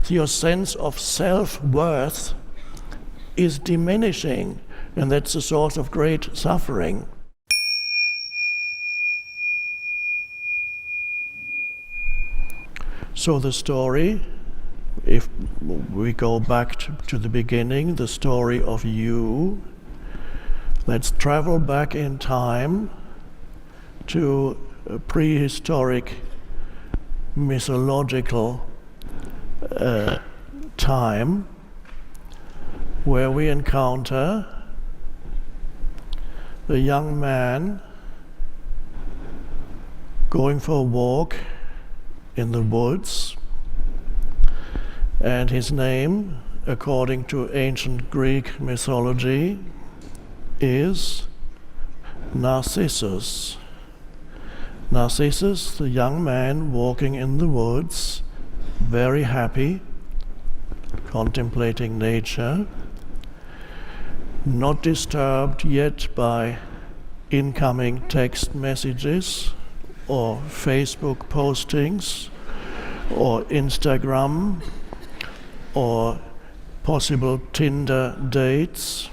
your sense of self-worth is diminishing, and that's a source of great suffering. So the story, if we go back to the beginning, the story of you, let's travel back in time to a prehistoric mythological time where we encounter a young man going for a walk in the woods, and his name, according to ancient Greek mythology, is Narcissus. Narcissus, the young man walking in the woods, very happy, contemplating nature, not disturbed yet by incoming text messages or Facebook postings or Instagram or possible Tinder dates.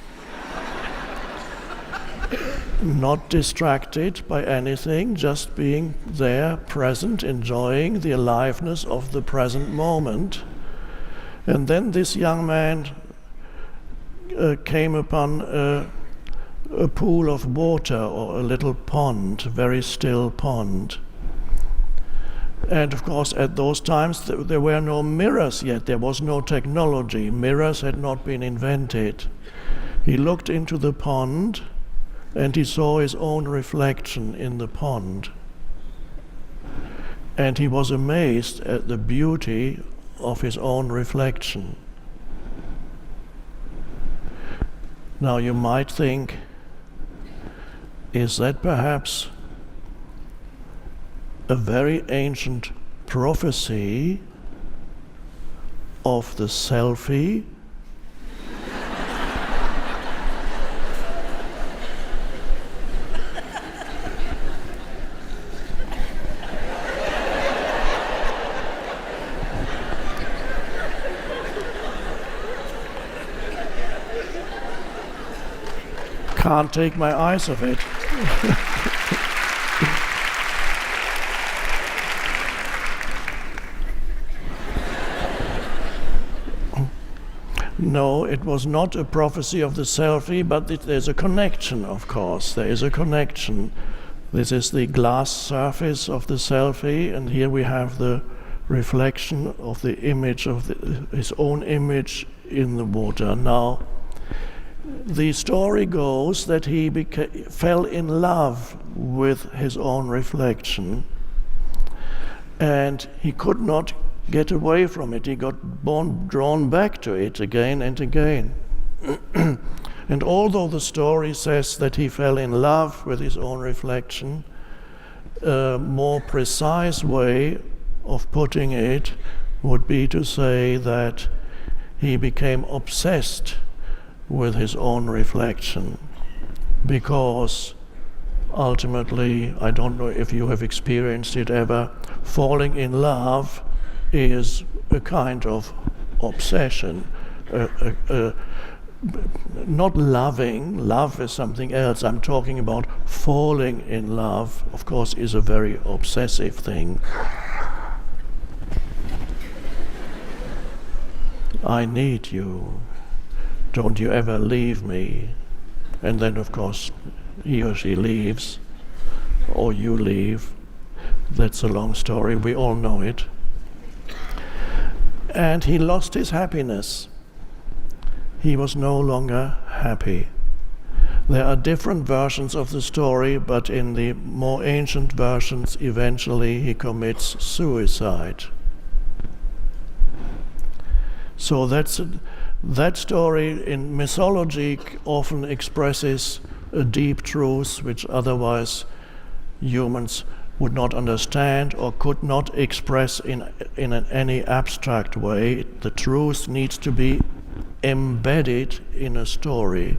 Not distracted by anything, just being there, present, enjoying the aliveness of the present moment. And then this young man came upon a pool of water, or a little pond, very still pond. And of course, at those times, there were no mirrors yet. There was no technology. Mirrors had not been invented. He looked into the pond, and he saw his own reflection in the pond. And he was amazed at the beauty of his own reflection. Now you might think, is that perhaps a very ancient prophecy of the selfie? Can't take my eyes off it. No, it was not a prophecy of the selfie, but there's a connection, of course. There is a connection. This is the glass surface of the selfie, and here we have the reflection of the image of his own image in the water. Now, the story goes that he fell in love with his own reflection, and he could not get away from it. He got drawn back to it again and again. And although the story says that he fell in love with his own reflection, a more precise way of putting it would be to say that he became obsessed with his own reflection, because ultimately, I don't know if you have experienced it ever, falling in love is a kind of obsession. Not loving, love is something else. I'm talking about falling in love, of course, is a very obsessive thing. I need you. Don't you ever leave me. And then, of course, he or she leaves, or you leave. That's a long story, we all know it. And he lost his happiness. He was no longer happy. There are different versions of the story, but in the more ancient versions, eventually he commits suicide. So that story in mythology often expresses a deep truth which otherwise humans would not understand or could not express in any abstract way. The truth needs to be embedded in a story.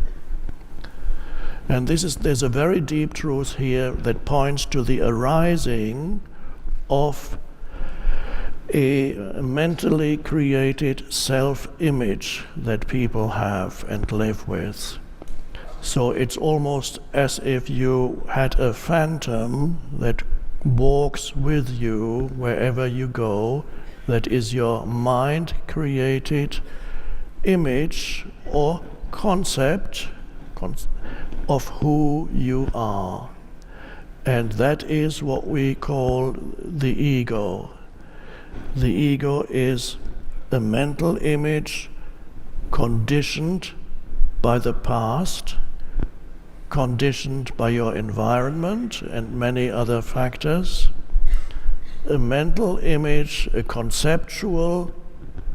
And there's a very deep truth here that points to the arising of a mentally created self-image that people have and live with. So it's almost as if you had a phantom that walks with you wherever you go, that is your mind-created image or concept of who you are. And that is what we call the ego. The ego is a mental image conditioned by the past, conditioned by your environment and many other factors. A mental image, a conceptual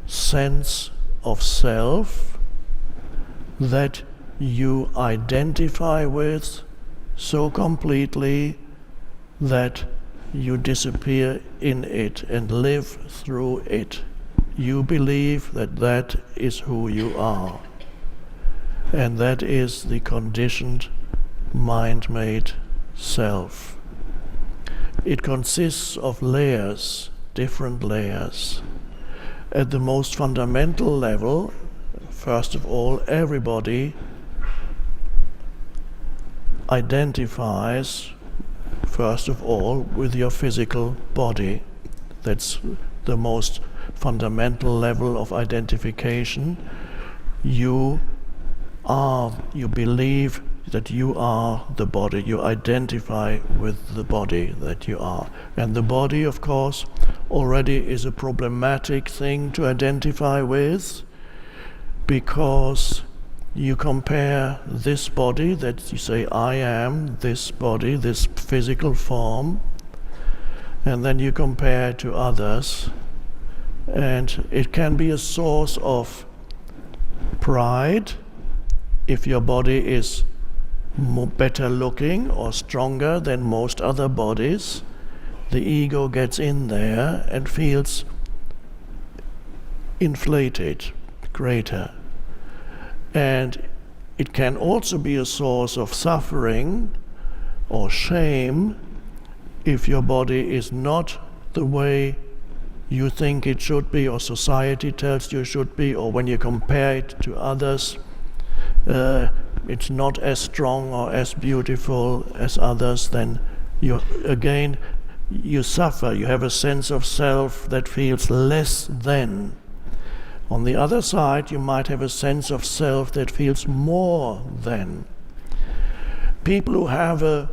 sense of self that you identify with so completely that you disappear in it and live through it. You believe that that is who you are. And that is the conditioned, mind-made self. It consists of layers, different layers. At the most fundamental level, first of all, everybody identifies, first of all, with your physical body. That's the most fundamental level of identification. You believe that you are the body. You identify with the body that you are. And the body, of course, already is a problematic thing to identify with, because you compare this body that you say, I am this body, this physical form, and then you compare to others, and it can be a source of pride if your body is better looking or stronger than most other bodies. The ego gets in there and feels inflated, greater. And it can also be a source of suffering or shame if your body is not the way you think it should be, or society tells you it should be, or when you compare it to others, it's not as strong or as beautiful as others, then you suffer. You have a sense of self that feels less than. On the other side, you might have a sense of self that feels more than. People who have a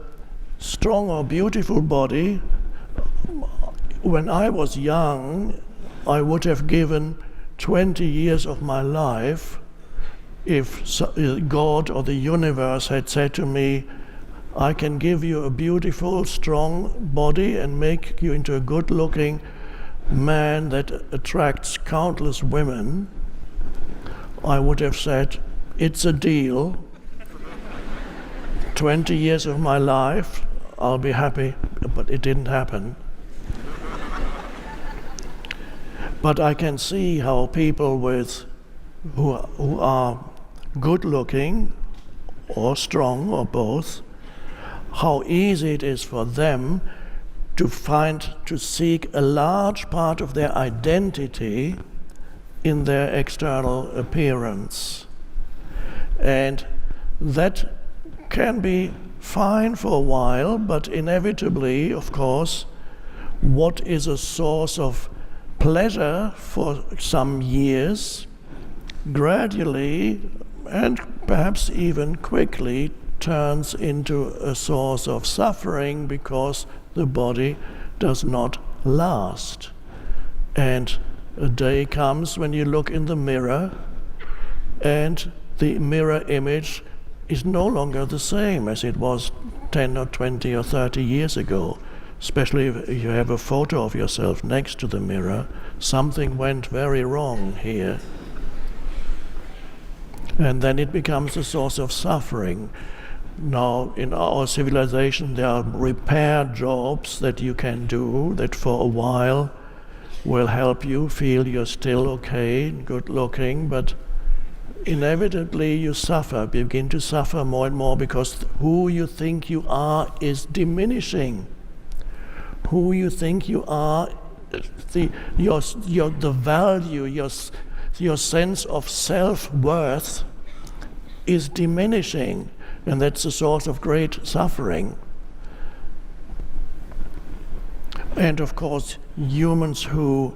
strong or beautiful body, when I was young, I would have given 20 years of my life if God or the universe had said to me, I can give you a beautiful, strong body and make you into a good-looking man that attracts countless women. I would have said, it's a deal. 20 years of my life, I'll be happy, but it didn't happen. But I can see how people who are good-looking or strong or both, how easy it is for them to seek a large part of their identity in their external appearance. And that can be fine for a while, but inevitably, of course, what is a source of pleasure for some years gradually and perhaps even quickly turns into a source of suffering, because the body does not last. And a day comes when you look in the mirror and the mirror image is no longer the same as it was 10 or 20 or 30 years ago. Especially if you have a photo of yourself next to the mirror, something went very wrong here. And then it becomes a source of suffering. Now, in our civilization, there are repair jobs that you can do that for a while will help you feel you're still okay, good looking, but inevitably you begin to suffer more and more, because who you think you are is diminishing. Who you think you are the value, your sense of self-worth is diminishing, and that's a source of great suffering. And of course, humans who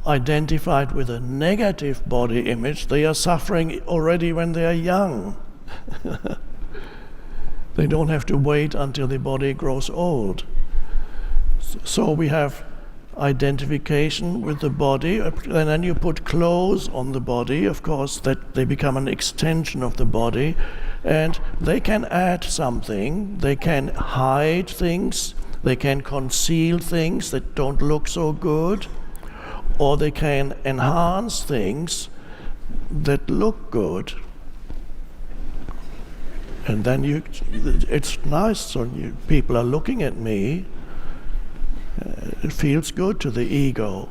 identified with a negative body image, they are suffering already when they are young. They don't have to wait until the body grows old. So we have identification with the body, and then you put clothes on the body, of course, that they become an extension of the body, and they can add something, they can hide things, they can conceal things that don't look so good, or they can enhance things that look good. And then it's nice, so people are looking at me. It feels good to the ego.